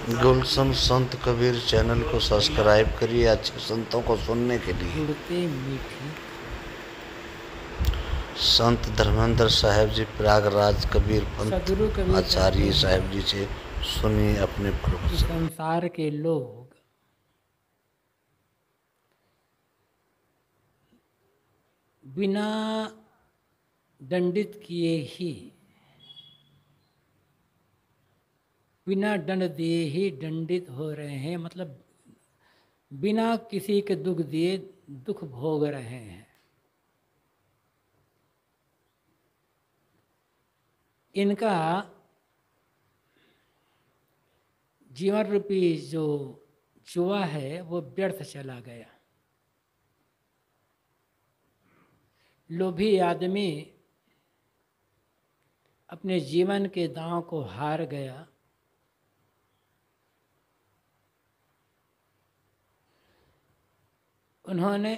गुलशन संत Kabir channel को subscribe करिए अच्छे संतों को सुनने के लिए। गुड़ते मीठी संत धर्मेंद्र साहिब जी प्रयागराज कबीर पंथ सदगुरु कबीर आचार्य कहते साहिब हैं जी से सुनिए अपने कि प्रवचन। संसार के लोग बिना दंडित किए ही, बिना दंड दिए ही दंडित हो रहे हैं, मतलब बिना किसी के दुख दिए दुख भोग रहे हैं। इनका जीवन रूपी जो जुआ है वो व्यर्थ चला गया। लोभी आदमी अपने जीवन के दांव को हार गया। उन्होंने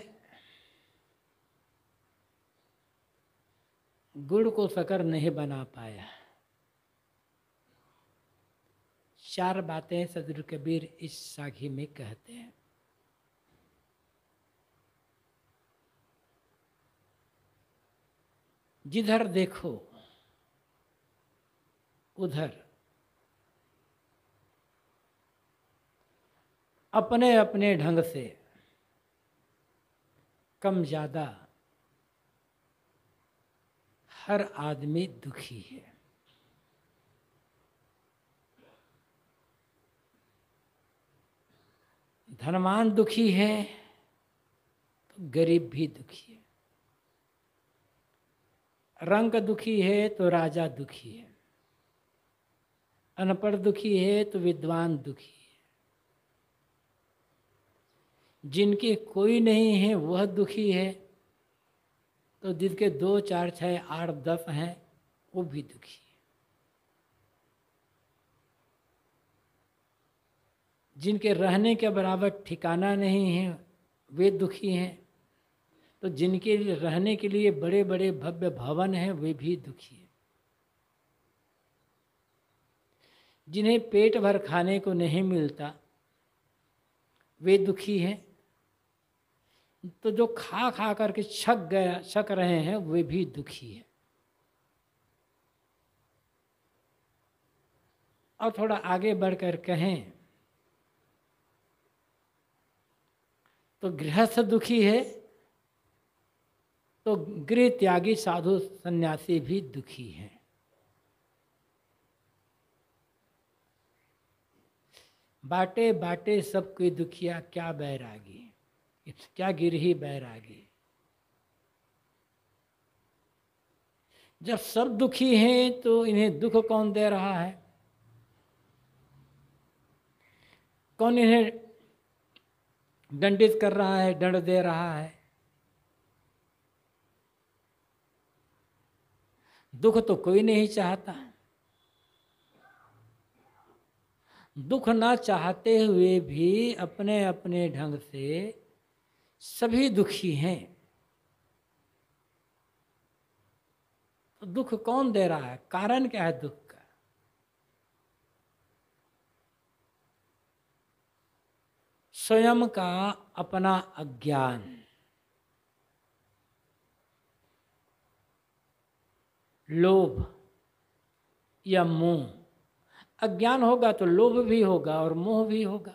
गुड़ को शक्कर नहीं बना पाया। चार बातें सदगुरु कबीर इस साखी में कहते हैं। जिधर देखो उधर अपने अपने ढंग से कम ज्यादा हर आदमी दुखी है। धनवान दुखी है तो गरीब भी दुखी है। रंक दुखी है तो राजा दुखी है। अनपढ़ दुखी है तो विद्वान दुखी है। जिनके कोई नहीं है वह दुखी है, तो जिनके 2, 4, 6, 8, 10 हैं वो भी दुखी है। जिनके रहने के बराबर ठिकाना नहीं है वे दुखी हैं, तो जिनके लिए रहने के लिए बड़े बड़े भव्य भवन हैं वे भी दुखी हैं। जिन्हें पेट भर खाने को नहीं मिलता वे दुखी हैं, तो जो खा खा करके छक रहे हैं वे भी दुखी हैं। और थोड़ा आगे बढ़कर कहें तो गृहस्थ दुखी है तो गृह त्यागी साधु सन्यासी भी दुखी हैं। बाटे बाटे सब कोई दुखिया क्या बैरागी, क्या गिरही बैरागी। जब सब दुखी हैं तो इन्हें दुख कौन दे रहा है? कौन इन्हें दंडित कर रहा है, दंड दे रहा है? दुख तो कोई नहीं चाहता। दुख ना चाहते हुए भी अपने अपने ढंग से सभी दुखी हैं। तो दुख कौन दे रहा है? कारण क्या है दुख का? स्वयं का अपना अज्ञान, लोभ या मोह। अज्ञान होगा तो लोभ भी होगा और मोह भी होगा।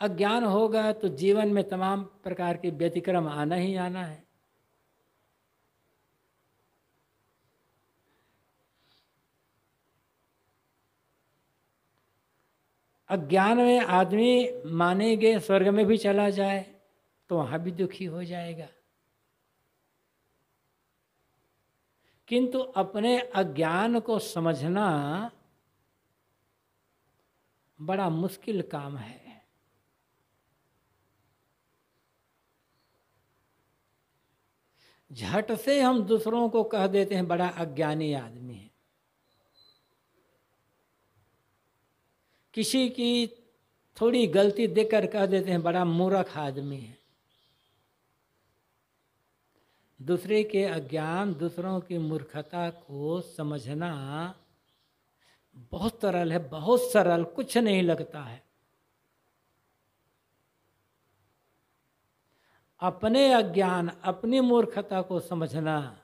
अज्ञान होगा तो जीवन में तमाम प्रकार के व्यतिक्रम आना ही आना है। अज्ञान में आदमी मानेंगे स्वर्ग में भी चला जाए तो वहां भी दुखी हो जाएगा। किंतु अपने अज्ञान को समझना बड़ा मुश्किल काम है। झट से हम दूसरों को कह देते हैं बड़ा अज्ञानी आदमी है। किसी की थोड़ी गलती देखकर कह देते हैं बड़ा मूर्ख आदमी है। दूसरे के अज्ञान, दूसरों की मूर्खता को समझना बहुत सरल है, बहुत सरल, कुछ नहीं लगता है। अपने अज्ञान, अपनी मूर्खता को समझना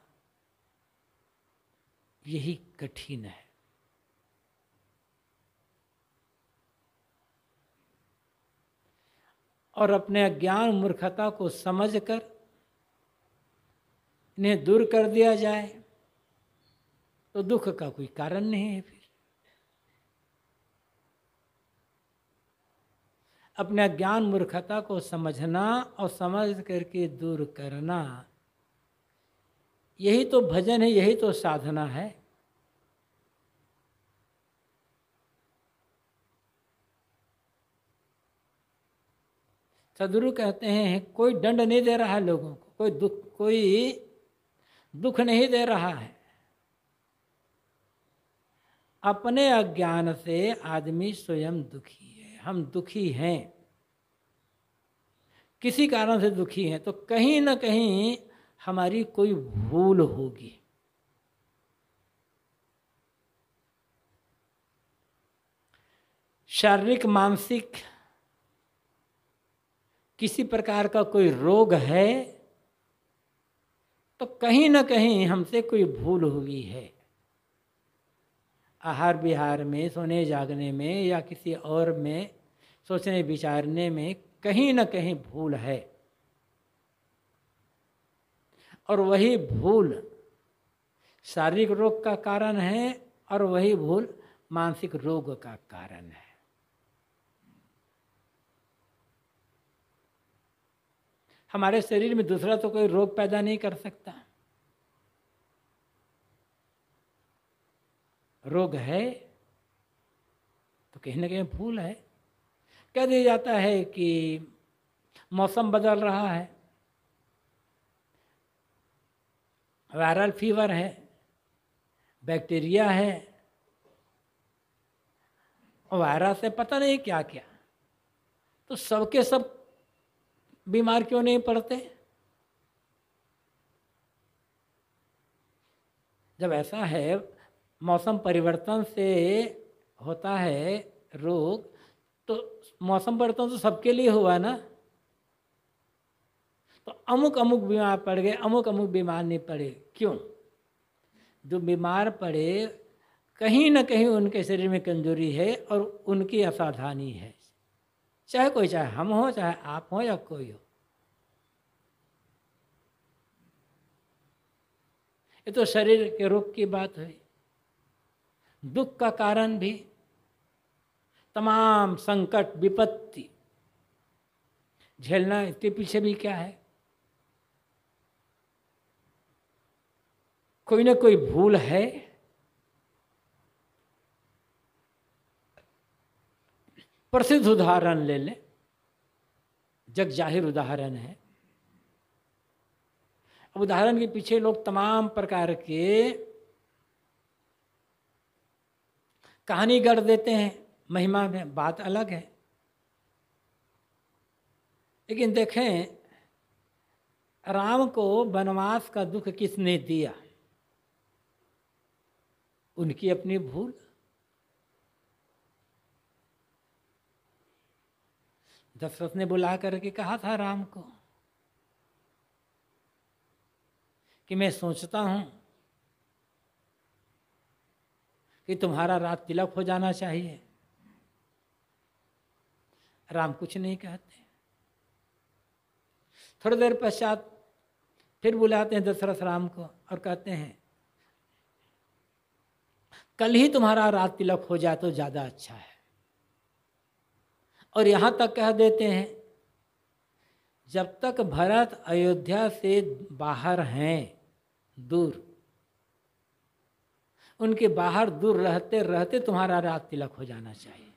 यही कठिन है। और अपने अज्ञान मूर्खता को समझकर इन्हें दूर कर दिया जाए तो दुख का कोई कारण नहीं है। फिर अपने अज्ञान मूर्खता को समझना और समझ करके दूर करना, यही तो भजन है, यही तो साधना है। सदगुरु कहते हैं कोई दंड नहीं दे रहा है लोगों को, कोई दुख नहीं दे रहा है। अपने अज्ञान से आदमी स्वयं दुखी है। हम दुखी हैं, किसी कारण से दुखी हैं, तो कहीं ना कहीं हमारी कोई भूल होगी। शारीरिक, मानसिक किसी प्रकार का कोई रोग है तो कहीं ना कहीं हमसे कोई भूल हुई है। आहार विहार में, सोने जागने में या किसी और में सोचने विचारने में कहीं ना कहीं भूल है। और वही भूल शारीरिक रोग का कारण है और वही भूल मानसिक रोग का कारण है। हमारे शरीर में दूसरा तो कोई रोग पैदा नहीं कर सकता। रोग है तो कहीं ना कहीं भूल है। कह दिया जाता है कि मौसम बदल रहा है, वायरल फीवर है, बैक्टीरिया है, वायरस है, पता नहीं क्या क्या, तो सबके सब बीमार क्यों नहीं पड़ते? जब ऐसा है, मौसम परिवर्तन से होता है रोग, तो मौसम परिवर्तन तो सबके लिए हुआ ना। तो अमुक अमुक बीमार पड़ गए, अमुक अमुक बीमार नहीं पड़े, क्यों? जो बीमार पड़े कहीं ना कहीं उनके शरीर में कमजोरी है और उनकी असावधानी है। चाहे कोई, चाहे हम हो, चाहे आप हो या कोई हो। ये तो शरीर के रोग की बात हुई। दुख का कारण भी, तमाम संकट विपत्ति झेलना, इसके पीछे भी क्या है? कोई ना कोई भूल है। प्रसिद्ध उदाहरण ले लें, जग जाहिर उदाहरण है। अब उदाहरण के पीछे लोग तमाम प्रकार के कहानी गढ़ देते हैं, महिमा में बात अलग है। लेकिन देखें, राम को वनवास का दुख किसने दिया? उनकी अपनी भूल। दशरथ ने बुला करके कहा था राम को कि मैं सोचता हूं कि तुम्हारा रात तिलक हो जाना चाहिए। राम कुछ नहीं कहते। थोड़ी देर पश्चात फिर बुलाते हैं दशरथ राम को और कहते हैं कल ही तुम्हारा रात तिलक हो जाए तो ज्यादा अच्छा है। और यहां तक कह देते हैं जब तक भरत अयोध्या से बाहर हैं, दूर, उनके बाहर दूर रहते रहते तुम्हारा रात तिलक हो जाना चाहिए।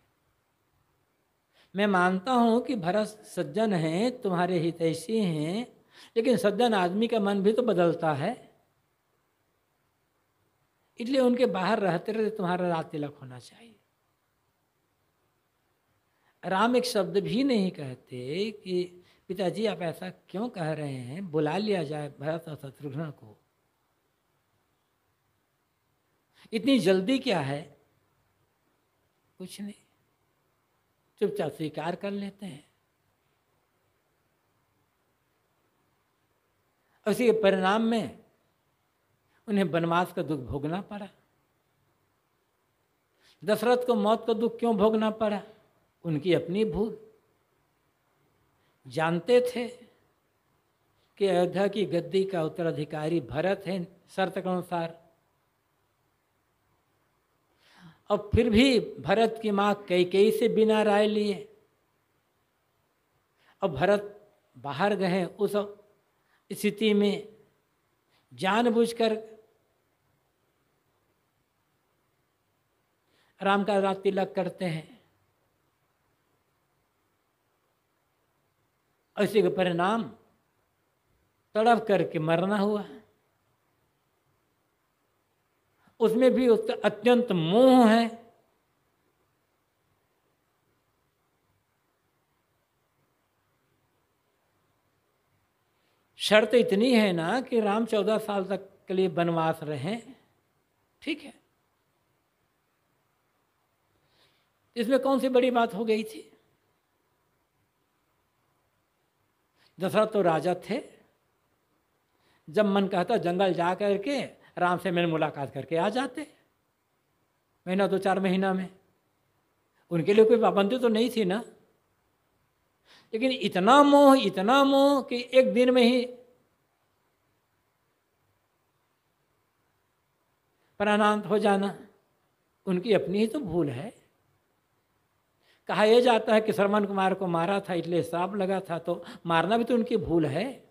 मैं मानता हूं कि भरत सज्जन हैं, तुम्हारे हितैषी हैं, लेकिन सज्जन आदमी का मन भी तो बदलता है, इसलिए उनके बाहर रहते रहते तुम्हारा रात तिलक होना चाहिए। राम एक शब्द भी नहीं कहते कि पिताजी आप ऐसा क्यों कह रहे हैं, बुला लिया जाए भरत और शत्रुघ्न को। इतनी जल्दी क्या है? कुछ नहीं, चुपचाप स्वीकार कर लेते हैं। उसी के परिणाम में उन्हें वनवास का दुख भोगना पड़ा। दशरथ को मौत का दुख क्यों भोगना पड़ा? उनकी अपनी भूल। जानते थे कि अयोध्या की गद्दी का उत्तराधिकारी भरत है शर्त के अनुसार, और फिर भी भरत की मां कैकेयी से बिना राय लिए और भरत बाहर गए, उस स्थिति में जानबूझकर राम का रात तिलक करते हैं। इसी का परिणाम तड़प करके मरना हुआ। उसमें भी अत्यंत मोह है। शर्त इतनी है ना कि राम 14 साल तक के लिए वनवास रहें, ठीक है, इसमें कौन सी बड़ी बात हो गई थी? दशरथ तो राजा थे, जब मन कहता जंगल जा करके राम से मैंने मुलाकात करके आ जाते, महीना 2-4 महीना में। उनके लिए कोई पाबंदी तो नहीं थी ना, लेकिन इतना मोह कि एक दिन में ही प्राणांत हो जाना, उनकी अपनी ही तो भूल है। कहा यह जाता है कि श्रवण कुमार को मारा था इसलिए श्राप लगा था, तो मारना भी तो उनकी भूल है।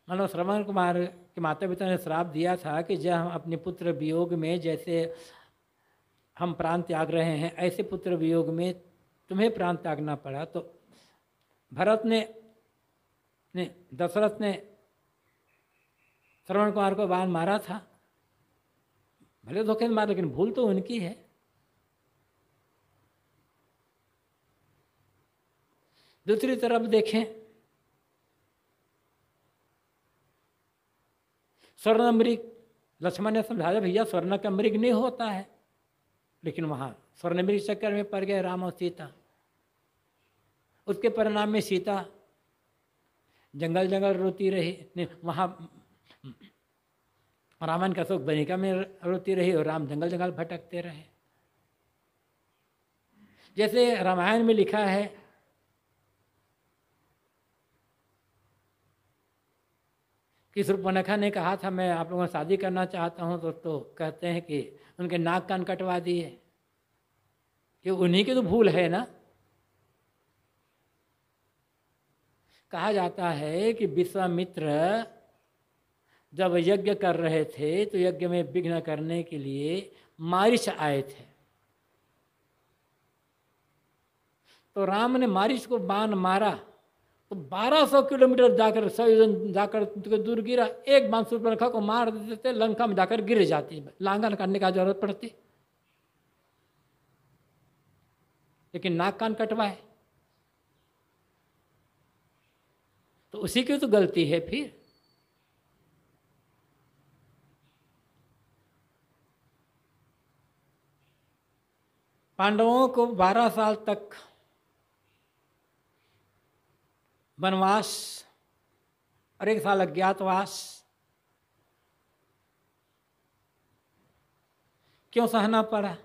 मानो श्रवण कुमार के माता पिता ने श्राप दिया था कि जब हम अपने पुत्र वियोग में जैसे हम प्राण त्याग रहे हैं, ऐसे पुत्र वियोग में तुम्हें प्राण त्यागना पड़ा। तो भरत ने दशरथ ने श्रवण कुमार को बाण मारा था, भले धोखे से मारा, लेकिन भूल तो उनकी है। दूसरी तरफ देखें, स्वर्ण मृग, लक्ष्मण ने समझाया भैया स्वर्ण का मृग नहीं होता है, लेकिन वहां स्वर्ण मृग चक्कर में पड़ गए राम और सीता। उसके परिणाम में सीता जंगल जंगल रोती रही, वहां रावण का शोक बनिका में रोती रही और राम जंगल जंगल भटकते रहे। जैसे रामायण में लिखा है कि शूर्पणखा ने कहा था मैं आप लोगों से शादी करना चाहता हूं, तो कहते हैं कि उनके नाक कान कटवा दिए, कि उन्हीं की तो भूल है ना। कहा जाता है कि विश्वामित्र जब यज्ञ कर रहे थे तो यज्ञ में विघ्न करने के लिए मारीच आए थे, तो राम ने मारीच को बाण मारा तो 1200 किलोमीटर जाकर जाकर दूर गिरा। एक बाण शूर्पणखा को मार देते, लंका में जाकर गिर जाती, लांघन करने का जरूरत पड़ती, लेकिन नाक कान कटवाए तो उसी की तो गलती है। फिर पांडवों को 12 साल तक वनवास और 1 साल अज्ञातवास क्यों सहना पड़ा?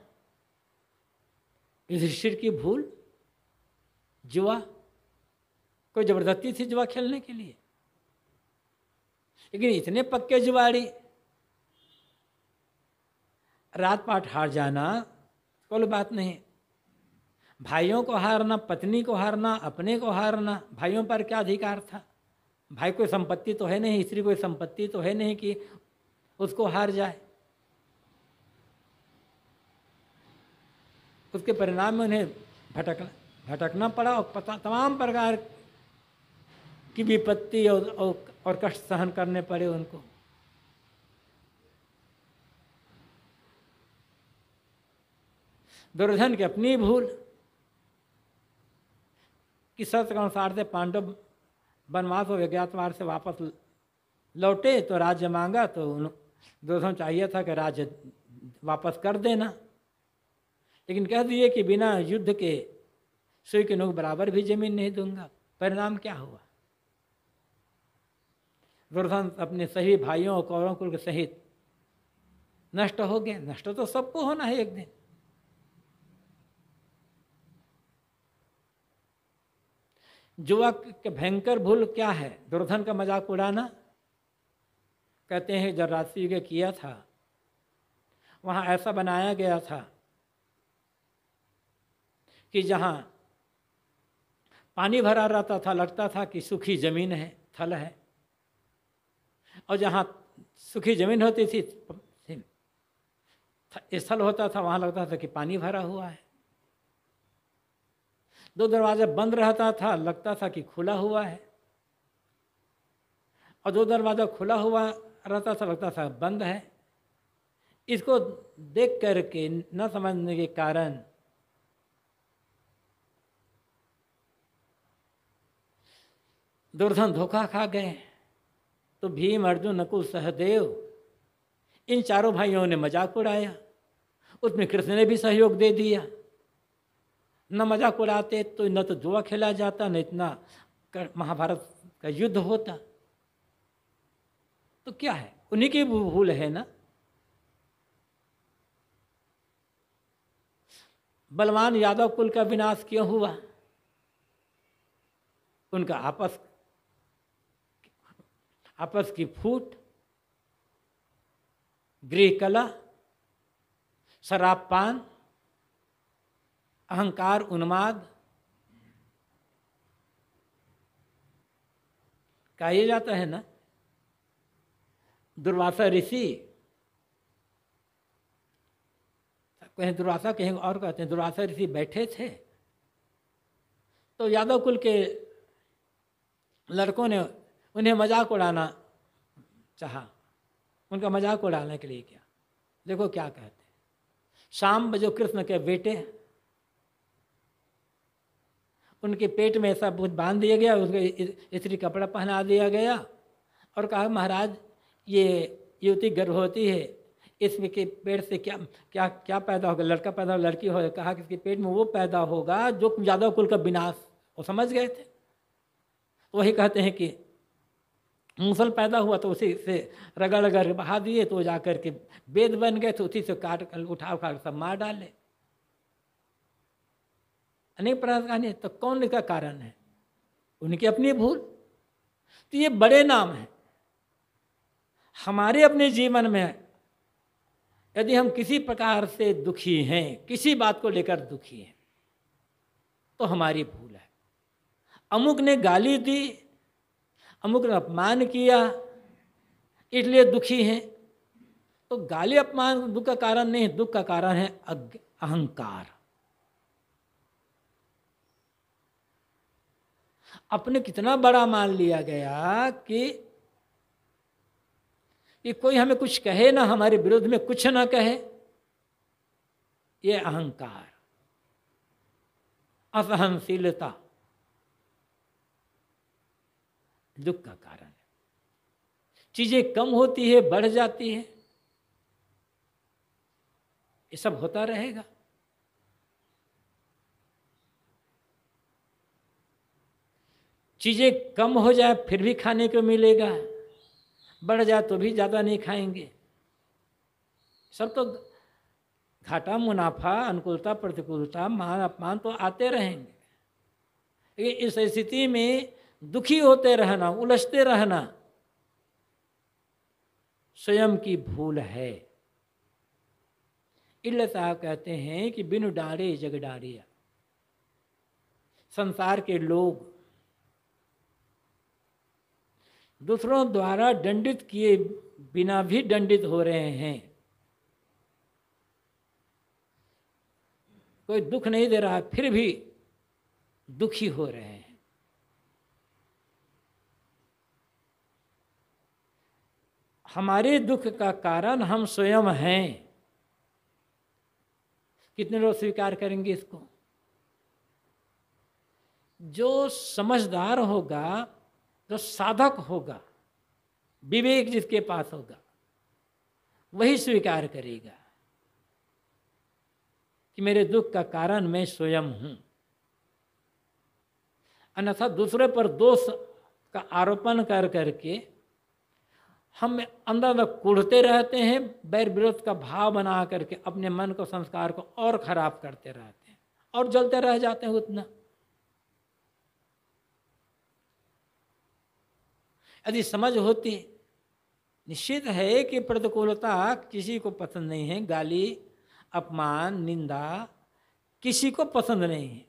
युधिष्ठिर की भूल, जुआ, कोई जबरदस्ती थी जुआ खेलने के लिए, लेकिन इतने पक्के जुआड़ी, रात पाट हार जाना कोई बात नहीं। भाइयों को हारना, पत्नी को हारना, अपने को हारना, भाइयों पर क्या अधिकार था? भाई कोई संपत्ति तो है नहीं, स्त्री कोई संपत्ति तो है नहीं कि उसको हार जाए। उसके परिणाम में उन्हें भटकना पड़ा और तमाम प्रकार की विपत्ति और कष्ट सहन करने पड़े उनको। दुर्योधन की अपनी भूल कि शर्त के अनुसार से पांडव वनवास और अज्ञातवास से वापस लौटे तो राज्य मांगा, तो दुर्योधन चाहिए था कि राज्य वापस कर देना, लेकिन कह दिए कि बिना युद्ध के सुई के नोक बराबर भी जमीन नहीं दूंगा। परिणाम क्या हुआ? दुर्योधन अपने सभी भाइयों और कौरव कुल के सहित नष्ट हो गए। नष्ट तो सबको होना है एक दिन। युवक के भयंकर भूल क्या है? दुर्योधन का मजाक उड़ाना। कहते हैं जब रात्रि युग किया था, वहां ऐसा बनाया गया था कि जहां पानी भरा रहता था लगता था कि सूखी जमीन है, थल है, और जहां सूखी जमीन होती थी, स्थल होता था, वहां लगता था कि पानी भरा हुआ है। दो दरवाजा बंद रहता था, लगता था कि खुला हुआ है, और दो दरवाजा खुला हुआ रहता था, लगता था बंद है। इसको देख करके न समझने के कारण दुर्योधन धोखा खा गए। तो भीम, अर्जुन, नकुल, सहदेव, इन चारों भाइयों ने मजाक उड़ाया। उसमें कृष्ण ने भी सहयोग दे दिया। न मजाक उड़ाते तो न तो जुआ खेला जाता, न इतना महाभारत का युद्ध होता। तो क्या है, उन्हीं की भूल है ना। बलवान यादव कुल का विनाश क्यों हुआ? उनका आपस की फूट, गृह कला, शराबपान, अहंकार, उन्माद, कहा जाता है ना। दुर्वासा ऋषि, कहीं दुर्वासा कहीं और कहते हैं, दुर्वासा ऋषि बैठे थे तो यादव कुल के लड़कों ने उन्हें मजाक उड़ाना चाहा। उनका मजाक उड़ाने के लिए क्या, देखो क्या कहते हैं। शाम जो कृष्ण के बेटे, उनके पेट में ऐसा भूत बांध दिया गया, उसको स्त्री कपड़ा पहना दिया गया और कहा महाराज ये युवती गर्भवती है, इसमें के पेट से क्या क्या क्या पैदा होगा, लड़का पैदा होगा, लड़की होगा। कहा कि इसके पेट में वो पैदा होगा जो यादव कुल का विनाश। वो समझ गए थे। वही कहते हैं कि मूसल पैदा हुआ तो उसी से रगड़ रगड़ बहा दिए, तो जाकर के वेद बन गए, तो उसी से काट कर उठा सब मार डाले। अनेक प्रकार कहानी। तो कौन इसका कारण है? उनकी अपनी भूल। तो ये बड़े नाम हैं। हमारे अपने जीवन में यदि हम किसी प्रकार से दुखी हैं, किसी बात को लेकर दुखी हैं, तो हमारी भूल है। अमुक ने गाली दी, अमुक ने अपमान किया, इसलिए दुखी हैं। तो गाली अपमान दुख का कारण नहीं, दुख का कारण है अहंकार। अपने कितना बड़ा मान लिया गया कि कोई हमें कुछ कहे ना, हमारे विरोध में कुछ ना कहे। ये अहंकार, असहनशीलता दुख का कारण है। चीजें कम होती है, बढ़ जाती है, ये सब होता रहेगा। चीजें कम हो जाए फिर भी खाने को मिलेगा, बढ़ जाए तो भी ज़्यादा नहीं खाएंगे। सब तो घाटा मुनाफा, अनुकूलता प्रतिकूलता, मान अपमान तो आते रहेंगे। लेकिन इस स्थिति में दुखी होते रहना, उलझते रहना स्वयं की भूल है। इल्ल साहब कहते हैं कि बिनु डारे जग डारिया। संसार के लोग दूसरों द्वारा दंडित किए बिना भी दंडित हो रहे हैं। कोई दुख नहीं दे रहा, फिर भी दुखी हो रहे हैं। हमारे दुख का कारण हम स्वयं हैं। कितने लोग स्वीकार करेंगे इसको? जो समझदार होगा, जो साधक होगा, विवेक जिसके पास होगा, वही स्वीकार करेगा कि मेरे दुख का कारण मैं स्वयं हूं। अन्यथा दूसरे पर दोष का आरोपण कर करके हम अंदर अंदर कूढ़ते रहते हैं, बैर विरोध का भाव बना करके अपने मन को, संस्कार को और खराब करते रहते हैं और जलते रह जाते हैं उतना। यदि समझ होती, निश्चित है कि प्रतिकूलता किसी को पसंद नहीं है, गाली, अपमान, निंदा किसी को पसंद नहीं है,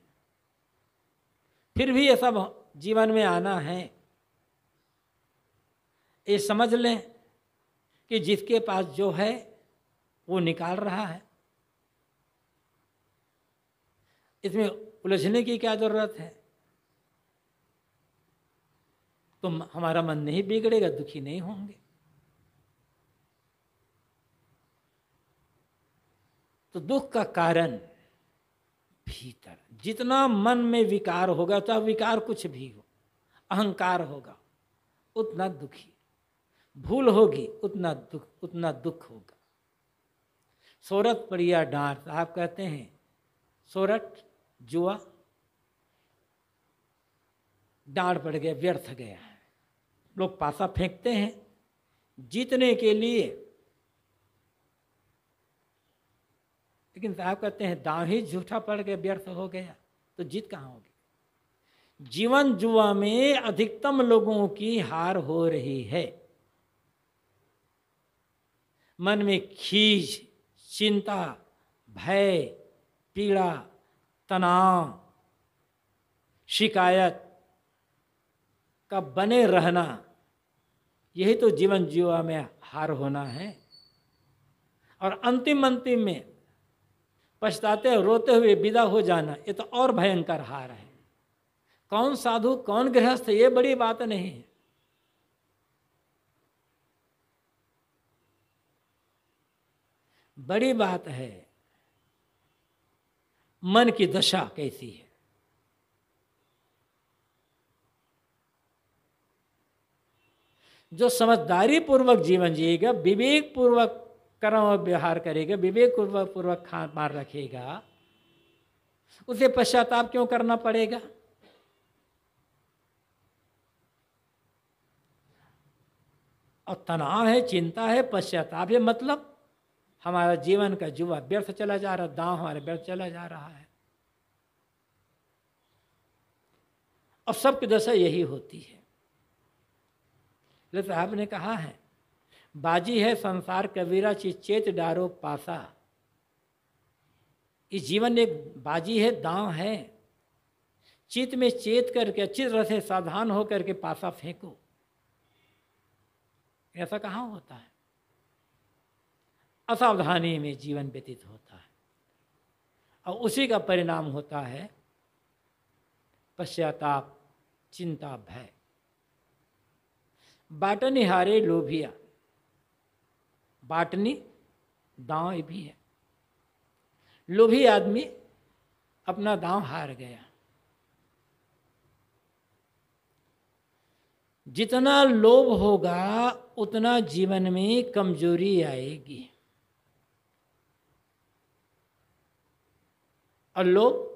फिर भी ये सब जीवन में आना है। ये समझ लें कि जिसके पास जो है वो निकाल रहा है, इसमें उलझने की क्या जरूरत है। तो हमारा मन नहीं बिगड़ेगा, दुखी नहीं होंगे। तो दुख का कारण भीतर, जितना मन में विकार होगा, चाहे विकार कुछ भी हो, अहंकार होगा उतना दुखी, भूल होगी उतना दुख होगा। सोरठ पड़िया डांट, आप कहते हैं सोरठ जुआ, डांट पड़ गया, व्यर्थ गया। लोग पासा फेंकते हैं जीतने के लिए, लेकिन साहब कहते हैं दांव ही झूठा पड़ गया, व्यर्थ हो गया, तो जीत कहाँ होगी। जीवन जुआ में अधिकतम लोगों की हार हो रही है। मन में खीज, चिंता, भय, पीड़ा, तनाव, शिकायत का बने रहना, यही तो जीवन जुआ में हार होना है। और अंतिम में पछताते रोते हुए विदा हो जाना, ये तो और भयंकर हार है। कौन साधु कौन गृहस्थ, ये बड़ी बात नहीं है। बड़ी बात है मन की दशा कैसी है। जो समझदारी पूर्वक जीवन जिएगा, विवेक पूर्वक कर्म और व्यवहार करेगा, विवेक पूर्वक खान पान रखेगा, उसे पश्चाताप क्यों करना पड़ेगा। और तनाव है, चिंता है, पश्चाताप है, मतलब हमारा जीवन का जुआ व्यर्थ चला जा रहा, दांव हमारे व्यर्थ चला जा रहा है। और सबकी दशा यही होती है। लेकिन साहब ने कहा है, बाजी है संसार कबीरा चेत डारो पासा। इस जीवन एक बाजी है, दांव है, चित में चेत करके अच्छी तरह से सावधान होकर के पासा फेंको। ऐसा कहाँ होता है, असावधानी में जीवन व्यतीत होता है, और उसी का परिणाम होता है पश्चाताप, चिंता, भय। बाटनी हारे लोभिया, बाटनी दांव भी है। लोभी आदमी अपना दांव हार गया। जितना लोभ होगा उतना जीवन में कमजोरी आएगी। और लोभ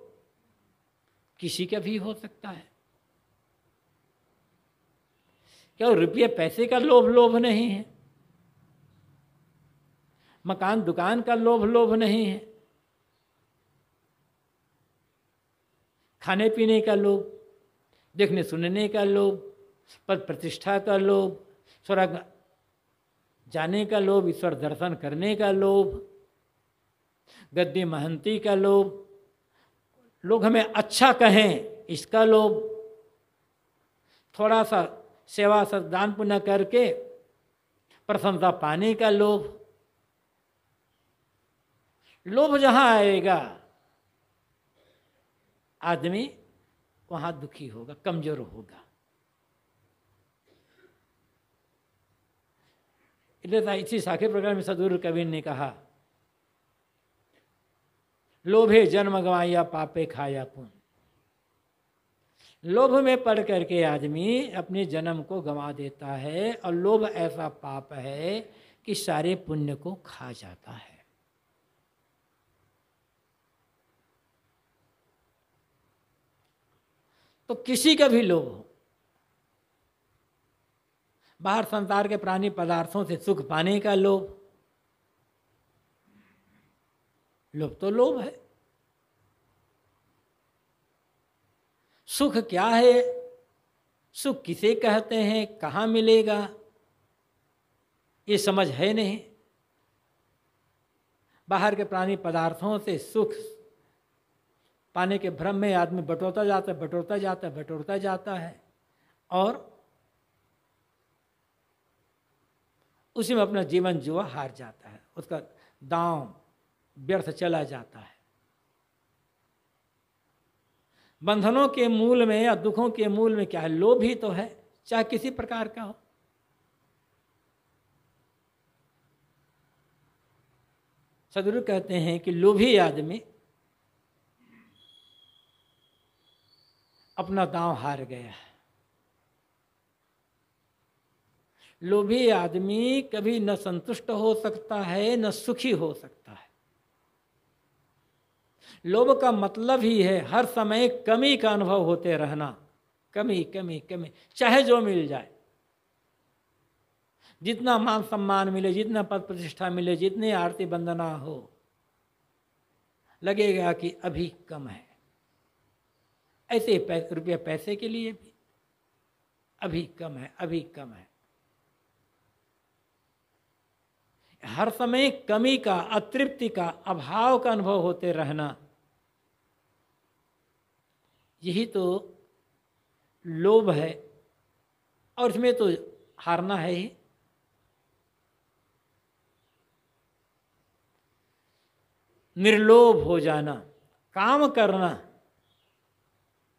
किसी का भी हो सकता है। क्या रुपये पैसे का लोभ नहीं है, मकान दुकान का लोभ नहीं है, खाने पीने का लोभ, देखने सुनने का लोभ, पद प्रतिष्ठा का लोभ, स्वर्ग जाने का लोभ, ईश्वर दर्शन करने का लोभ, गद्दी महंती का लोभ, लोग हमें अच्छा कहें इसका लोभ, थोड़ा सा सेवा दान पुण्य करके प्रसन्नता पाने का लोभ। लोभ जहाँ आएगा आदमी वहाँ दुखी होगा, कमजोर होगा। इसलिए इसी साखे प्रकार में सदगुरु कबीर ने कहा, लोभे जन्म गवाया पापे खाया पुण्य। लोभ में पड़ करके आदमी अपने जन्म को गंवा देता है। और लोभ ऐसा पाप है कि सारे पुण्य को खा जाता है। तो किसी का भी लोभ हो, बाहर संसार के प्राणी पदार्थों से सुख पाने का लोभ, लोभ तो लोभ है। सुख क्या है, सुख किसे कहते हैं, कहाँ मिलेगा, ये समझ है नहीं। बाहर के प्राणी पदार्थों से सुख पाने के भ्रम में आदमी बटोरता जाता है, बटोरता जाता है, बटोरता जाता है और उसी में अपना जीवन जुआ हार जाता है, उसका दांव व्यर्थ चला जाता है। बंधनों के मूल में या दुखों के मूल में क्या है, लोभ ही तो है, चाहे किसी प्रकार का हो। सदगुरु कहते हैं कि लोभी आदमी अपना दांव हार गया है। लोभी आदमी कभी न संतुष्ट हो सकता है न सुखी हो सकता है। लोभ का मतलब ही है हर समय कमी का अनुभव होते रहना, कमी कमी कमी, चाहे जो मिल जाए, जितना मान सम्मान मिले, जितना पद प्रतिष्ठा मिले, जितनी आरती वंदना हो, लगेगा कि अभी कम है। ऐसे रुपया पैसे के लिए भी अभी कम है, अभी कम है। हर समय कमी का, अतृप्ति का, अभाव का अनुभव होते रहना, यही तो लोभ है। और इसमें तो हारना है ही। निर्लोभ हो जाना, काम करना,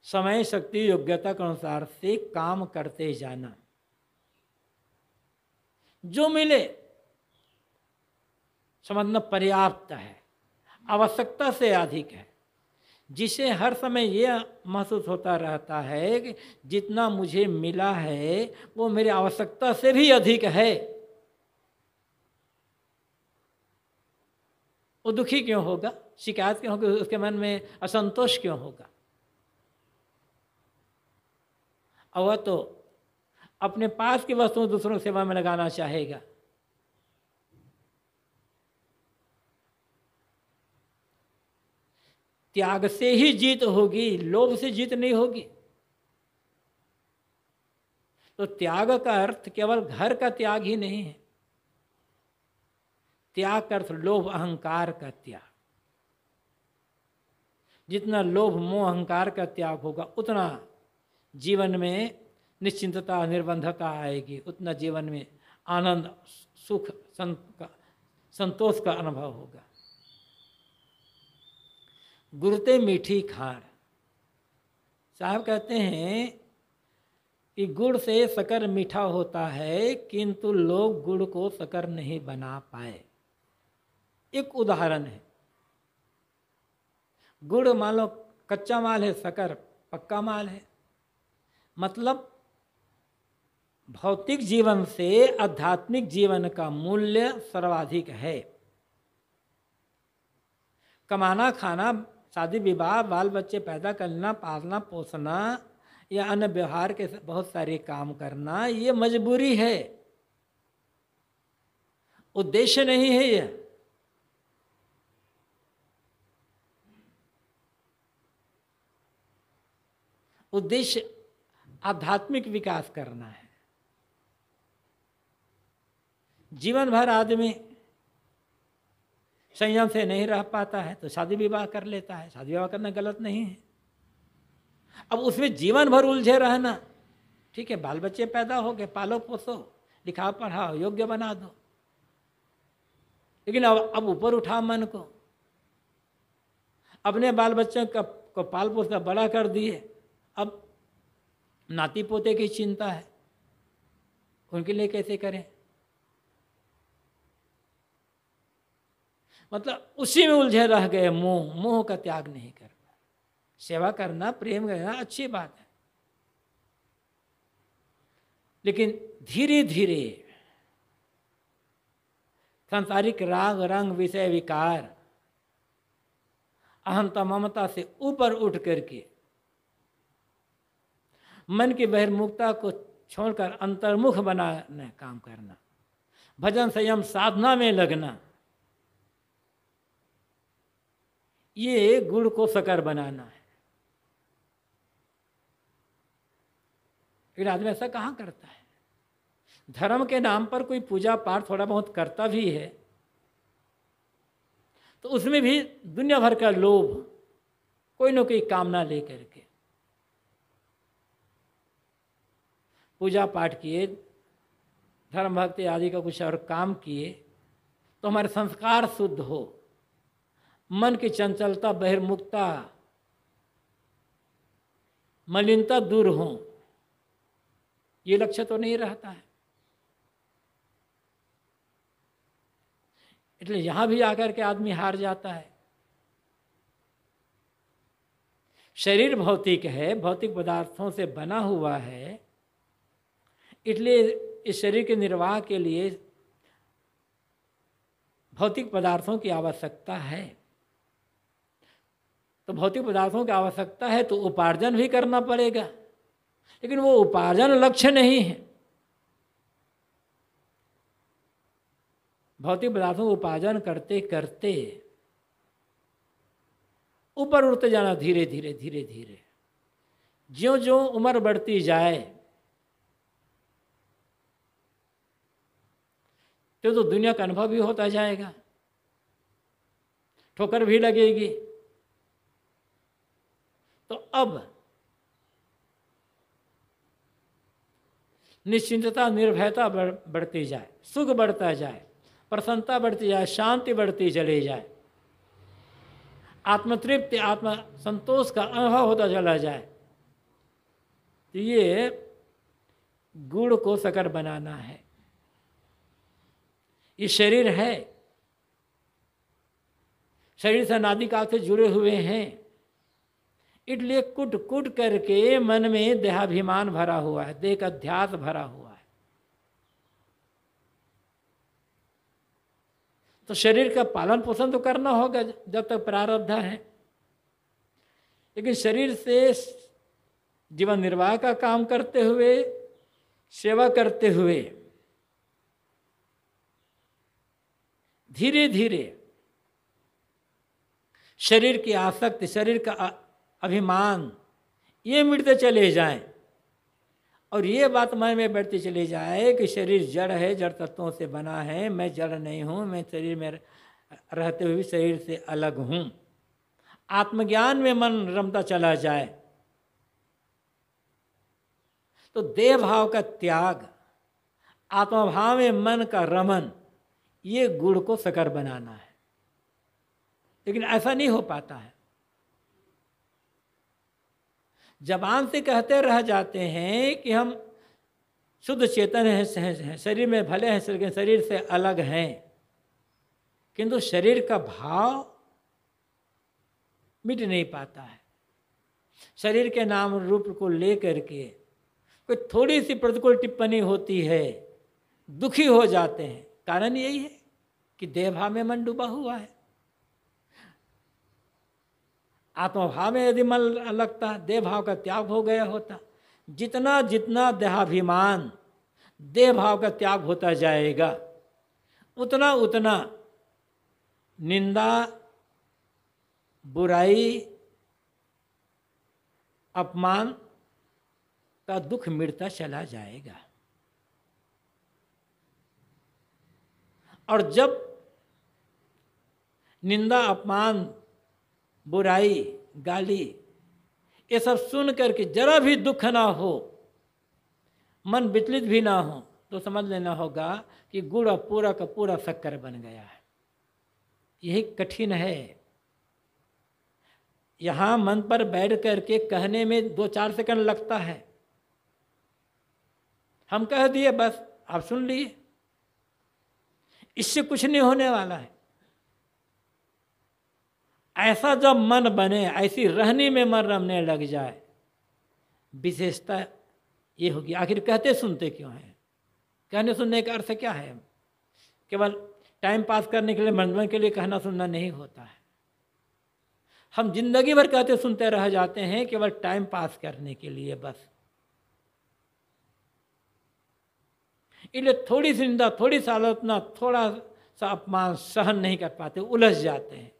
समय शक्ति योग्यता के अनुसार से काम करते जाना, जो मिले समझना पर्याप्त है, आवश्यकता से अधिक है। जिसे हर समय ये महसूस होता रहता है कि जितना मुझे मिला है वो मेरी आवश्यकता से भी अधिक है, वो दुखी क्यों होगा, शिकायत क्यों होगी, उसके मन में असंतोष क्यों होगा। और वह तो अपने पास की वस्तुओं दूसरों की सेवा में लगाना चाहेगा। त्याग से ही जीत होगी, लोभ से जीत नहीं होगी। तो त्याग का अर्थ केवल घर का त्याग ही नहीं है, त्याग का अर्थ लोभ अहंकार का त्याग। जितना लोभ मोह अहंकार का त्याग होगा उतना जीवन में निश्चिंतता निर्बंधता आएगी, उतना जीवन में आनंद सुख संतोष का अनुभव होगा। गुरुते मीठी खार, साहब कहते हैं कि गुड़ से शक्कर मीठा होता है किंतु लोग गुड़ को शक्कर नहीं बना पाए। एक उदाहरण है, गुड़ मान लो कच्चा माल है, शक्कर पक्का माल है। मतलब भौतिक जीवन से आध्यात्मिक जीवन का मूल्य सर्वाधिक है। कमाना खाना, शादी विवाह, बाल बच्चे पैदा करना, पालना पोसना या अन्य व्यवहार के बहुत सारे काम करना, ये मजबूरी है, उद्देश्य नहीं है। यह उद्देश्य आध्यात्मिक विकास करना है। जीवन भर आदमी संयम से नहीं रह पाता है तो शादी विवाह कर लेता है। शादी विवाह करना गलत नहीं है, अब उसमें जीवन भर उलझे रहना, ठीक है, बाल बच्चे पैदा हो गए, पालो पोसो, लिखाओ पढ़ाओ, योग्य बना दो, लेकिन अब ऊपर उठा मन को, अपने बाल बच्चों को पाल पोस कर बड़ा कर दिए, अब नाती पोते की चिंता है, उनके लिए कैसे करें। मतलब उसी में उलझे रह गए, मोह का त्याग नहीं कर पाए। सेवा करना, प्रेम करना अच्छी बात है, लेकिन धीरे धीरे सांसारिक राग रंग विषय विकार अहंता ममता से ऊपर उठ करके मन की बहिर्मुखता को छोड़कर अंतर्मुख बनाना काम करना, भजन संयम साधना में लगना, ये गुड़ को शकर बनाना है। लेकिन आदमी ऐसा कहाँ करता है? धर्म के नाम पर कोई पूजा पाठ थोड़ा बहुत करता भी है तो उसमें भी दुनिया भर का लोभ, कोई न कोई कामना लेकर के पूजा पाठ किए, धर्म भक्ति आदि का कुछ और काम किए तो हमारे संस्कार शुद्ध हो, मन की चंचलता बहिर्मुखता मलिनता दूर हो, ये लक्ष्य तो नहीं रहता है। इसलिए यहाँ भी आकर के आदमी हार जाता है। शरीर भौतिक है, भौतिक पदार्थों से बना हुआ है, इसलिए इस शरीर के निर्वाह के लिए भौतिक पदार्थों की आवश्यकता है। तो भौतिक पदार्थों की आवश्यकता है तो उपार्जन भी करना पड़ेगा, लेकिन वो उपार्जन लक्ष्य नहीं है। भौतिक पदार्थों को उपार्जन करते करते ऊपर उठते जाना, धीरे धीरे धीरे धीरे, ज्यों ज्यों उम्र बढ़ती जाए तो दुनिया का अनुभव भी होता जाएगा, ठोकर भी लगेगी। तो अब निश्चिंतता निर्भयता बढ़ती जाए, सुख बढ़ता जाए, प्रसन्नता बढ़ती जाए, शांति बढ़ती चली जाए, आत्मतृप्ति आत्म संतोष का अनुभव होता चला जाए। तो ये गुड़ को शकर बनाना है। ये शरीर है, शरीर से अनादि काल से जुड़े हुए हैं, इसलिए कुट कुट करके मन में देहाभिमान भरा हुआ है, देह का ध्यास भरा हुआ है। तो शरीर का पालन पोषण तो करना होगा जब तक प्रारब्ध है, लेकिन शरीर से जीवन निर्वाह का काम करते हुए, सेवा करते हुए धीरे धीरे शरीर की आसक्ति, शरीर का अभिमान ये मिटते चले जाएं और ये बात मन में बढ़ती चली जाए कि शरीर जड़ है, जड़ तत्वों से बना है, मैं जड़ नहीं हूँ, मैं शरीर में रहते हुए शरीर से अलग हूँ। आत्मज्ञान में मन रमता चला जाए तो देह भाव का त्याग, आत्मभाव में मन का रमन, ये गुड़ को शकर बनाना है। लेकिन ऐसा नहीं हो पाता है। जबान से कहते रह जाते हैं कि हम शुद्ध चेतन हैं, शरीर में भले हैं लेकिन शरीर से अलग हैं, किंतु शरीर का भाव मिट नहीं पाता है। शरीर के नाम रूप को लेकर के कोई थोड़ी सी प्रतिकूल टिप्पणी होती है, दुखी हो जाते हैं। कारण यही है कि देह भाव में मन डूबा हुआ है। आत्मभाव में यदि मन लगता, देह भाव का त्याग हो गया होता, जितना जितना देहाभिमान, देह भाव का त्याग होता जाएगा, उतना उतना निंदा, बुराई, अपमान का दुख मिटता चला जाएगा। और जब निंदा, अपमान, बुराई, गाली ये सब सुन करके जरा भी दुख ना हो, मन विचलित भी ना हो, तो समझ लेना होगा कि गुड़ पूरा का पूरा शक्कर बन गया है। यही कठिन है। यहाँ मन पर बैठ करके कहने में 2-4 सेकंड लगता है, हम कह दिए बस, आप सुन लिए, इससे कुछ नहीं होने वाला है। ऐसा जब मन बने, ऐसी रहनी में मन रमने लग जाए, विशेषता ये होगी। आखिर कहते सुनते क्यों हैं? कहने सुनने का अर्थ क्या है? केवल टाइम पास करने के लिए, मनोरंजन के लिए कहना सुनना नहीं होता है। हम जिंदगी भर कहते सुनते रह जाते हैं केवल टाइम पास करने के लिए बस। इसलिए थोड़ी सी निंदा, थोड़ी सी आलोचना, थोड़ा सा अपमान सहन नहीं कर पाते, उलझ जाते हैं।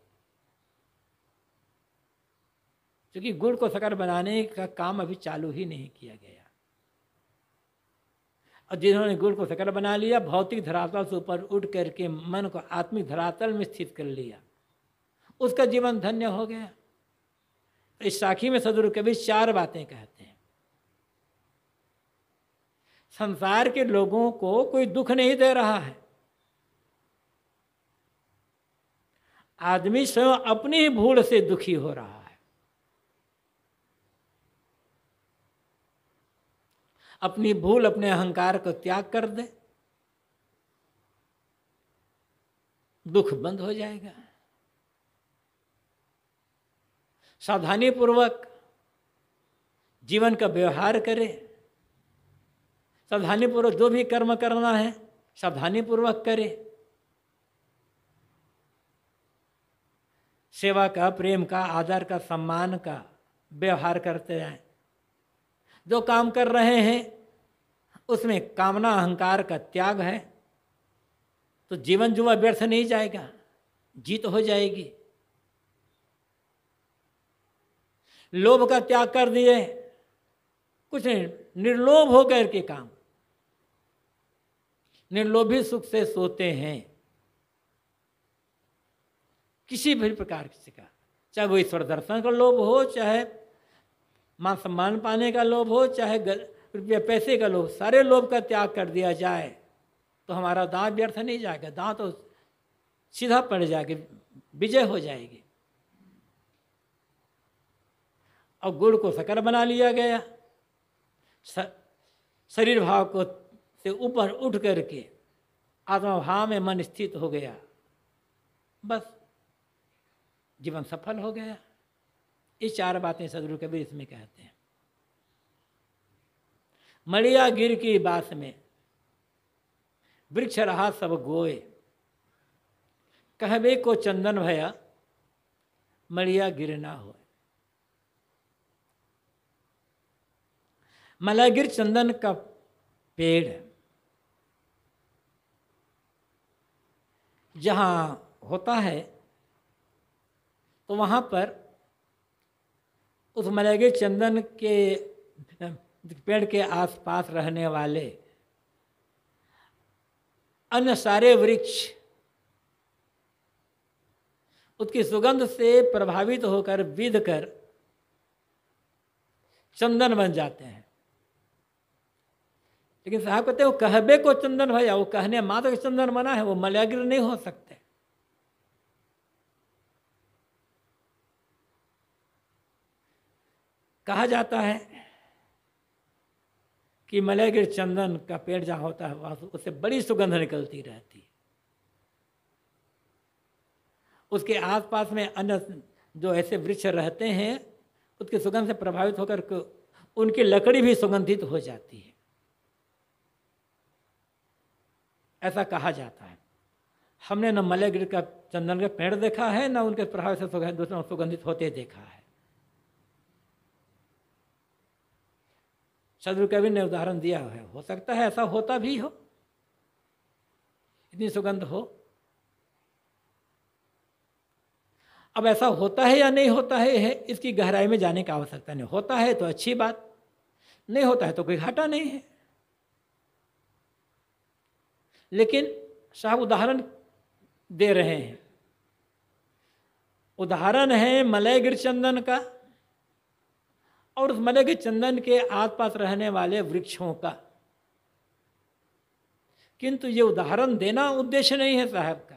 क्योंकि गुड़ को शक्कर बनाने का काम अभी चालू ही नहीं किया गया। और जिन्होंने गुड़ को शक्कर बना लिया, भौतिक धरातल से ऊपर उठ करके मन को आत्मिक धरातल में स्थित कर लिया, उसका जीवन धन्य हो गया। इस साखी में सदगुरु कबीर 4 बातें कहते हैं। संसार के लोगों को कोई दुख नहीं दे रहा है। आदमी स्वयं अपनी ही भूल से दुखी हो रहा है। अपनी भूल, अपने अहंकार को त्याग कर दे, दुख बंद हो जाएगा। सावधानी पूर्वक जीवन का व्यवहार करे, सावधानी पूर्वक जो भी कर्म करना है सावधानी पूर्वक करे। सेवा का, प्रेम का, आदर का, सम्मान का व्यवहार करते रहें। जो काम कर रहे हैं उसमें कामना अहंकार का त्याग है तो जीवन जुआ व्यर्थ नहीं जाएगा, जीत हो जाएगी। लोभ का त्याग कर दिए, कुछ नहीं, निर्लोभ होकर के काम। निर्लोभी सुख से सोते हैं। किसी भी प्रकार का, चाहे वो ईश्वर दर्शन का लोभ हो, चाहे मान सम्मान पाने का लोभ हो, चाहे रुपया पैसे का लोभ, सारे लोभ का त्याग कर दिया जाए तो हमारा दांव व्यर्थ नहीं जाएगा। दांव तो सीधा पड़ जाएगी, विजय हो जाएगी। और गुड़ को शक्कर बना लिया गया, शरीर भाव को से ऊपर उठ करके आत्मा भाव में मन स्थित हो गया, बस जीवन सफल हो गया। ये 4 बातें सदगुरु कबीर इसमें कहते हैं। मड़िया गिर की बात में वृक्ष रहा सब गोए, कहबे को चंदन भया मड़िया गिर ना हो। मलागिर चंदन का पेड़ जहाँ होता है तो वहाँ पर उस मलागिर चंदन के पेड़ के आसपास रहने वाले अन्य सारे वृक्ष उसकी सुगंध से प्रभावित होकर विध कर चंदन बन जाते हैं। लेकिन साहब कहते हैं वो कहबे को चंदन भैया, वो कहने मात्र चंदन बना है, वो मलागिर नहीं हो सकते। कहा जाता है कि मलागिर चंदन का पेड़ जहाँ होता है उससे बड़ी सुगंध निकलती रहती है। उसके आसपास में अन्य जो ऐसे वृक्ष रहते हैं उसकी सुगंध से प्रभावित होकर उनकी लकड़ी भी सुगंधित हो जाती है, ऐसा कहा जाता है। हमने न मलागिर का चंदन का पेड़ देखा है, न उनके प्रभाव से दूसरों सुगंधित होते देखा है। सदगुरु कबीर ने उदाहरण दिया है, हो सकता है ऐसा होता भी हो, इतनी सुगंध हो। अब ऐसा होता है या नहीं होता है इसकी गहराई में जाने की आवश्यकता नहीं। होता है तो अच्छी बात, नहीं होता है तो कोई घाटा नहीं है। लेकिन साहब उदाहरण दे रहे हैं, उदाहरण है मलागिर चंदन का और उस मलागिर चंदन के आसपास रहने वाले वृक्षों का। किंतु ये उदाहरण देना उद्देश्य नहीं है साहब का।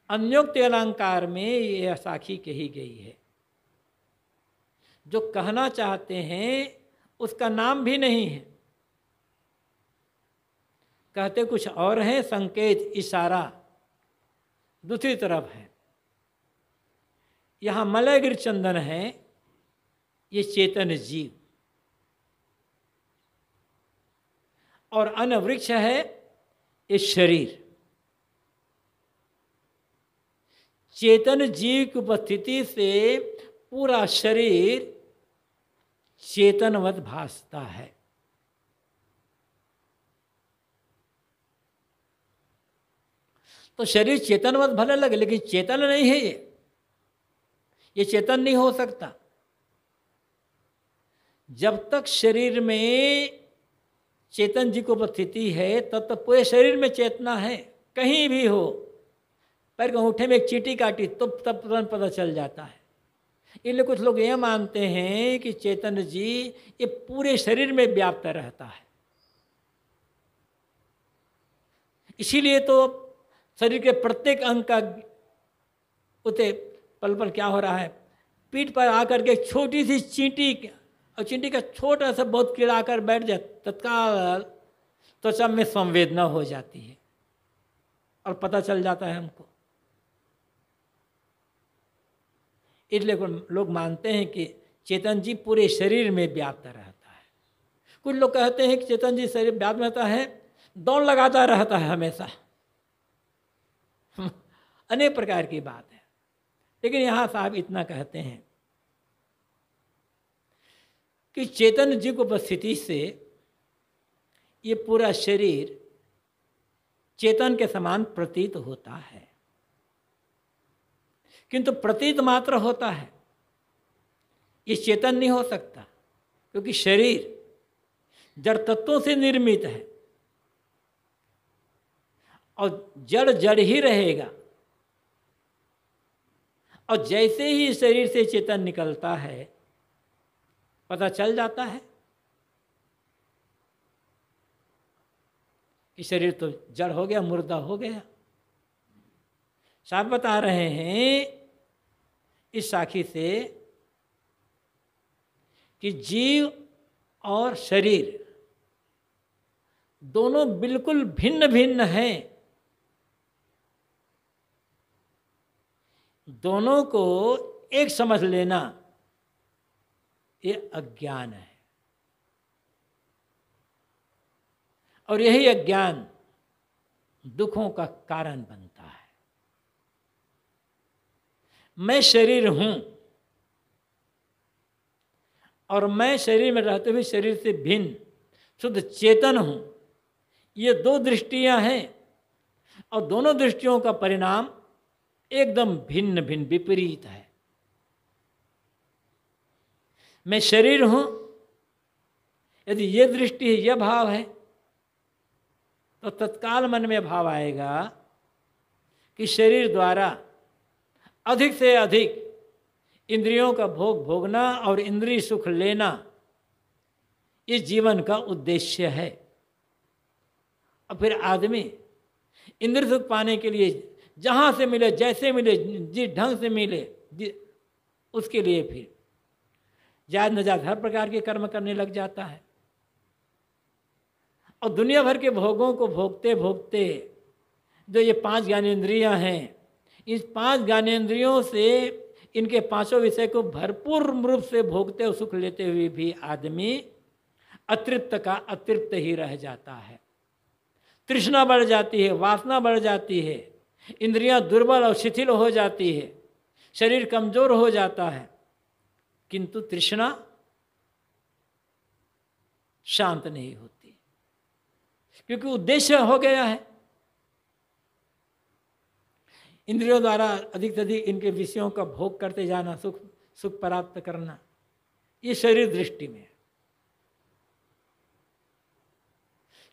अन्योक्त अलंकार में यह साखी कही गई है। जो कहना चाहते हैं उसका नाम भी नहीं है, कहते कुछ और है, संकेत इशारा दूसरी तरफ है। यहाँ मलागिर चंदन है, ये चेतन जीव, और अन्य वृक्ष है ये शरीर। चेतन जीव की उपस्थिति से पूरा शरीर चेतनवत भासता है। तो शरीर चेतनवत भले लगे, लेकिन चेतन नहीं है ये चेतन नहीं हो सकता। जब तक शरीर में चेतन जी की उपस्थिति है तब तक पूरे शरीर में चेतना है। कहीं भी हो, पैर के अंगूठे में एक चींटी काटी तो तब तुरंत पता चल जाता है। इसलिए कुछ लोग ये मानते हैं कि चेतन जी ये पूरे शरीर में व्याप्त रहता है। इसीलिए तो शरीर के प्रत्येक अंग का उते पल पल क्या हो रहा है, पीठ पर आकर के एक छोटी सी चींटी, और चींटी का छोटा सा बहुत कीड़ा आकर बैठ जाए, तत्काल त्वचा में संवेदना हो जाती है और पता चल जाता है हमको। इसलिए लोग मानते हैं कि चेतन जी पूरे शरीर में व्याप्त रहता है। कुछ लोग कहते हैं कि चेतन जी शरीर व्याप्त रहता है, दौड़ लगाता रहता है हमेशा। अनेक प्रकार की बात है, लेकिन यहाँ साहब इतना कहते हैं कि चेतन जी की उपस्थिति से ये पूरा शरीर चेतन के समान प्रतीत होता है, किंतु प्रतीत मात्र होता है, ये चेतन नहीं हो सकता। क्योंकि शरीर जड़ तत्वों से निर्मित है और जड़ जड़ ही रहेगा। और जैसे ही शरीर से चेतन निकलता है पता चल जाता है कि शरीर तो जड़ हो गया, मुर्दा हो गया। साहब बता रहे हैं इस साखी से कि जीव और शरीर दोनों बिल्कुल भिन्न भिन्न हैं। दोनों को एक समझ लेना ये अज्ञान है, और यही अज्ञान दुखों का कारण बनता है। मैं शरीर हूं और मैं शरीर में रहते हुए शरीर से भिन्न शुद्ध चेतन हूं, ये दो दृष्टियां हैं और दोनों दृष्टियों का परिणाम एकदम भिन्न भिन्न विपरीत है। मैं शरीर हूं, यदि ये दृष्टि है, यह भाव है, तो तत्काल मन में भाव आएगा कि शरीर द्वारा अधिक से अधिक इंद्रियों का भोग भोगना और इंद्रिय सुख लेना ये जीवन का उद्देश्य है। और फिर आदमी इंद्रिय सुख पाने के लिए जहाँ से मिले, जैसे मिले, जिस ढंग से मिले, उसके लिए फिर जायज़ नाजायज़ हर प्रकार के कर्म करने लग जाता है। और दुनिया भर के भोगों को भोगते भोगते जो ये 5 ज्ञानेंद्रियां हैं, इस 5 ज्ञानेंद्रियों से इनके 5 विषय को भरपूर रूप से भोगते और सुख लेते हुए भी आदमी अतृप्त का अतृप्त ही रह जाता है। तृष्णा बढ़ जाती है, वासना बढ़ जाती है, इंद्रियां दुर्बल और शिथिल हो जाती है, शरीर कमजोर हो जाता है, किंतु तृष्णा शांत नहीं होती, क्योंकि उद्देश्य हो गया है इंद्रियों द्वारा अधिक से अधिक इनके विषयों का भोग करते जाना, सुख प्राप्त करना। ये शरीर दृष्टि में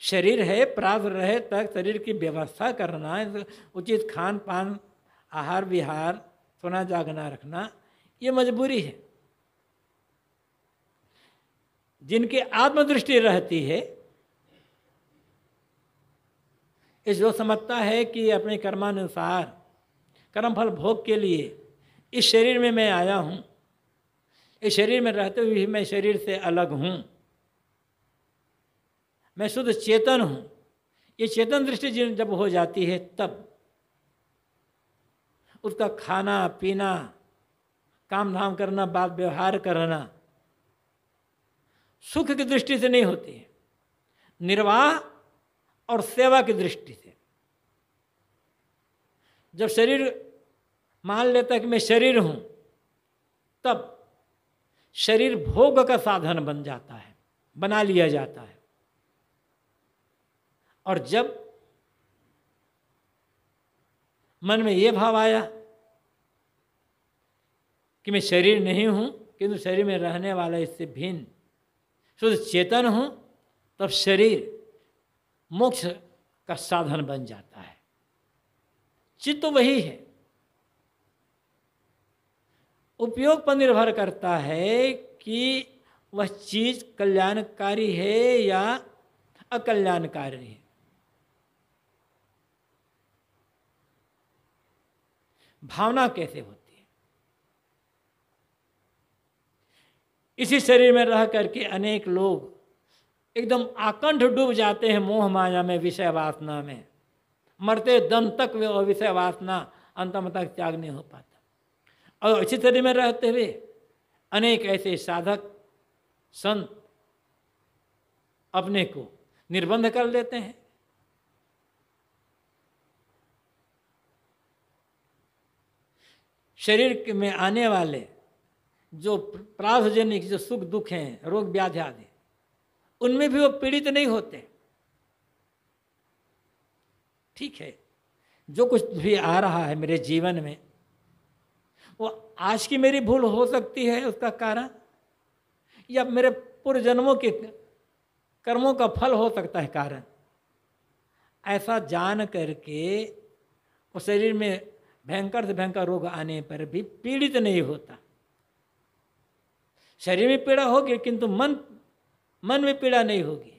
शरीर है, प्राप्त रहे तक शरीर की व्यवस्था करना, उचित खान पान, आहार विहार, सोना जागना रखना, ये मजबूरी है। जिनकी आत्मदृष्टि रहती है, इस जो समझता है कि अपने कर्मानुसार कर्मफल भोग के लिए इस शरीर में मैं आया हूँ, इस शरीर में रहते हुए मैं शरीर से अलग हूँ, मैं शुद्ध चेतन हूँ, ये चेतन दृष्टि जब हो जाती है तब उसका खाना पीना, काम धाम करना, बात व्यवहार करना सुख की दृष्टि से नहीं होती है, निर्वाह और सेवा की दृष्टि से। जब शरीर मान लेता है कि मैं शरीर हूं, तब शरीर भोग का साधन बन जाता है, बना लिया जाता है। और जब मन में ये भाव आया कि मैं शरीर नहीं हूं, किंतु शरीर में रहने वाला इससे भिन्न शुद्ध चेतन हूं, तब शरीर मोक्ष का साधन बन जाता है। चित्त तो वही है, उपयोग पर निर्भर करता है कि वह चीज कल्याणकारी है या अकल्याणकारी है। भावना कैसे होती है? इसी शरीर में रह करके अनेक लोग एकदम आकंठ डूब जाते हैं मोह माया में, विषय वासना में। मरते दम तक वे विषय वासना अंतम तक त्याग नहीं हो पाता। और इसी शरीर में रहते हुए अनेक ऐसे साधक संत अपने को निर्बंध कर लेते हैं। शरीर में आने वाले जो प्रारब्धजनिक जो सुख दुख हैं, रोग व्याधि आदि, उनमें भी वो पीड़ित नहीं होते। ठीक है, जो कुछ भी आ रहा है मेरे जीवन में, वो आज की मेरी भूल हो सकती है उसका कारण, या मेरे पूर्व जन्मों के कर्मों का फल हो सकता है कारण। ऐसा जान करके वो शरीर में भयंकर से भयंकर रोग आने पर भी पीड़ित नहीं होता। शरीर में पीड़ा होगी किंतु मन में पीड़ा नहीं होगी।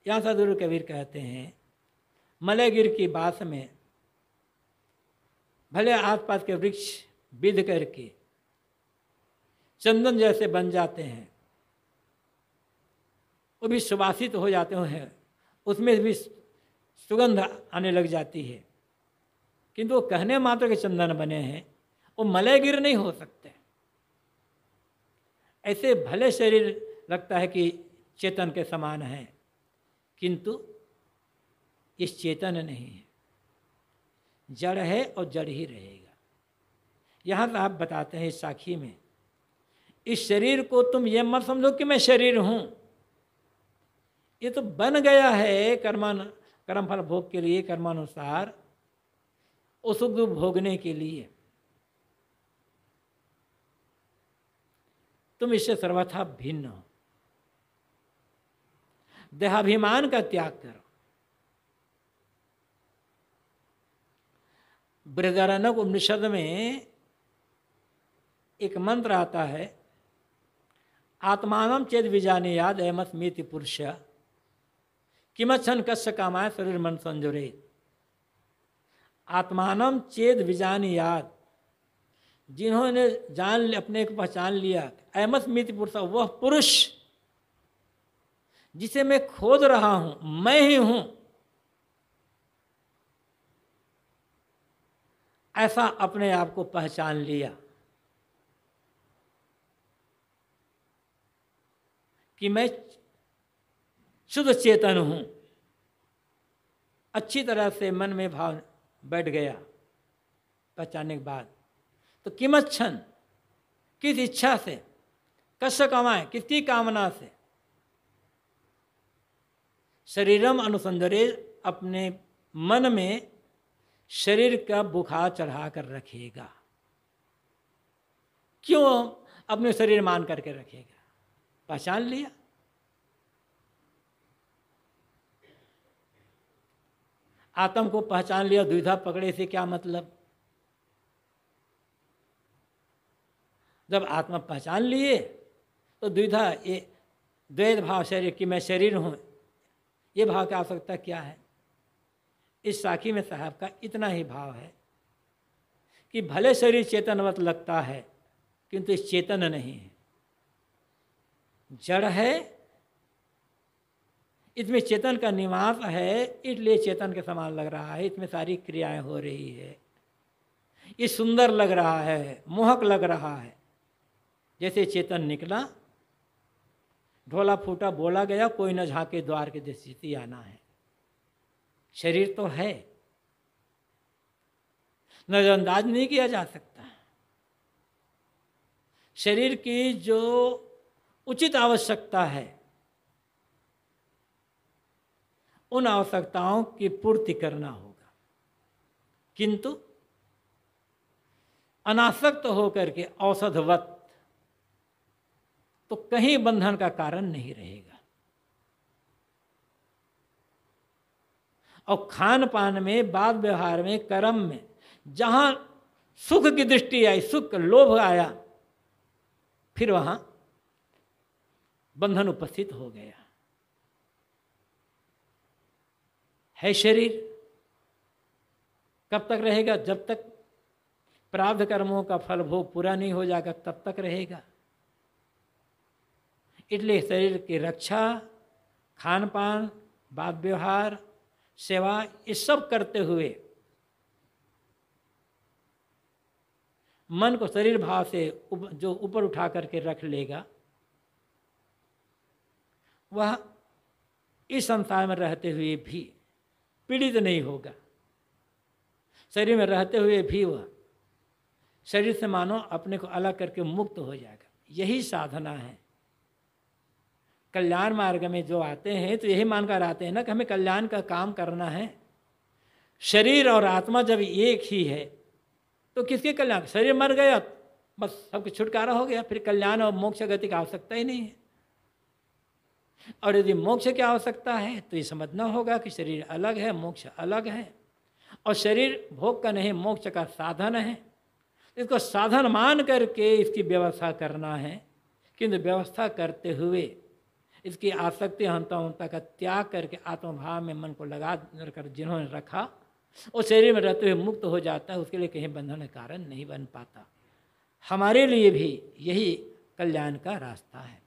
यहां सदगुरु कबीर कहते हैं, मलयगिर की बास में भले आसपास के वृक्ष बिध करके चंदन जैसे बन जाते हैं, वो भी सुवासित हो जाते हैं, उसमें भी सुगंध आने लग जाती है, किंतु वो कहने मात्र के चंदन बने हैं, वो मलयगिर नहीं हो सकते। ऐसे भले शरीर लगता है कि चेतन के समान है, किंतु इस चेतन नहीं है, जड़ है और जड़ ही रहेगा। यहाँ तो आप बताते हैं इस साखी में, इस शरीर को तुम ये मत समझो कि मैं शरीर हूँ, ये तो बन गया है कर्मफल भोग के लिए, कर्मानुसार उस सुख दुख भोगने के लिए। तुम इससे सर्वथा भिन्न हो। देहाभिमान का त्याग करो। बृहदारण्यक उपनिषद में एक मंत्र आता है, आत्मानम चेद विजानीयाद अयमस्मीति पुरुष किमच्छन कस्य कामाय शरीर मन संजोरे। आत्मानम चेद विजानीयाद, जिन्होंने अपने को पहचान लिया, अयमस्मीति पुरुष, वह पुरुष जिसे मैं खोज रहा हूं, मैं ही हूं, ऐसा अपने आप को पहचान लिया कि मैं शुद्ध चेतन हूं। अच्छी तरह से मन में भाव बैठ गया पहचानने के बाद, तो किमच्छन, किस इच्छा से, कस्य कमाए, किसकी कामना से, शरीरम अनुसंधरे, अपने मन में शरीर का बुखार चढ़ा कर रखेगा। क्यों अपने शरीर मान करके रखेगा? पहचान लिया। आत्म को पहचान लिया, द्विधा पकड़े से क्या मतलब? जब आत्मा पहचान लिए तो द्विधा, ये द्वैत भाव शरीर कि मैं शरीर हूं, ये भाव की आवश्यकता क्या है? इस साखी में साहब का इतना ही भाव है कि भले शरीर चेतनवत लगता है, किंतु इस चेतन नहीं है, जड़ है। इसमें चेतन का निवास है, इसलिए चेतन के समान लग रहा है। इसमें सारी क्रियाएं हो रही है, ये सुंदर लग रहा है, मोहक लग रहा है। जैसे चेतन निकला, ढोला फूटा बोला गया, कोई न झांके द्वार के स्थिति आना है। शरीर तो है नज़रअंदाज नहीं किया जा सकता। शरीर की जो उचित आवश्यकता है उन आवश्यकताओं की पूर्ति करना होगा, किंतु अनासक्त होकर के औषधवत तो कहीं बंधन का कारण नहीं रहेगा। और खान पान में, बात व्यवहार में, कर्म में जहां सुख की दृष्टि आई, सुख लोभ आया, फिर वहां बंधन उपस्थित हो गया। है शरीर कब तक रहेगा? जब तक प्रारब्ध कर्मों का फल भोग पूरा नहीं हो जाएगा तब तक रहेगा। इसलिए शरीर की रक्षा, खान पान, बात व्यवहार, सेवा, ये सब करते हुए मन को शरीर भाव से जो ऊपर उठा करके रख लेगा, वह इस संसार में रहते हुए भी पीड़ित नहीं होगा। शरीर में रहते हुए भी वह शरीर से मानो अपने को अलग करके मुक्त हो जाएगा। यही साधना है। कल्याण मार्ग में जो आते हैं तो यही मानकर आते हैं ना कि हमें कल्याण का काम करना है। शरीर और आत्मा जब एक ही है तो किसके कल्याण? शरीर मर गया बस सबको छुटकारा हो गया, फिर कल्याण और मोक्ष गति की आवश्यकता ही नहीं है। और यदि मोक्ष की आवश्यकता है तो ये समझना होगा कि शरीर अलग है, मोक्ष अलग है, और शरीर भोग का नहीं, मोक्ष का साधन है। इसको साधन मान करके इसकी व्यवस्था करना है, किंतु व्यवस्था करते हुए इसकी आसक्ति अहंता का त्याग करके आत्मभाव में मन को लगा कर जिन्होंने रखा, वो शरीर में रहते हुए मुक्त हो जाता है। उसके लिए कहीं बंधन का कारण नहीं बन पाता। हमारे लिए भी यही कल्याण का रास्ता है।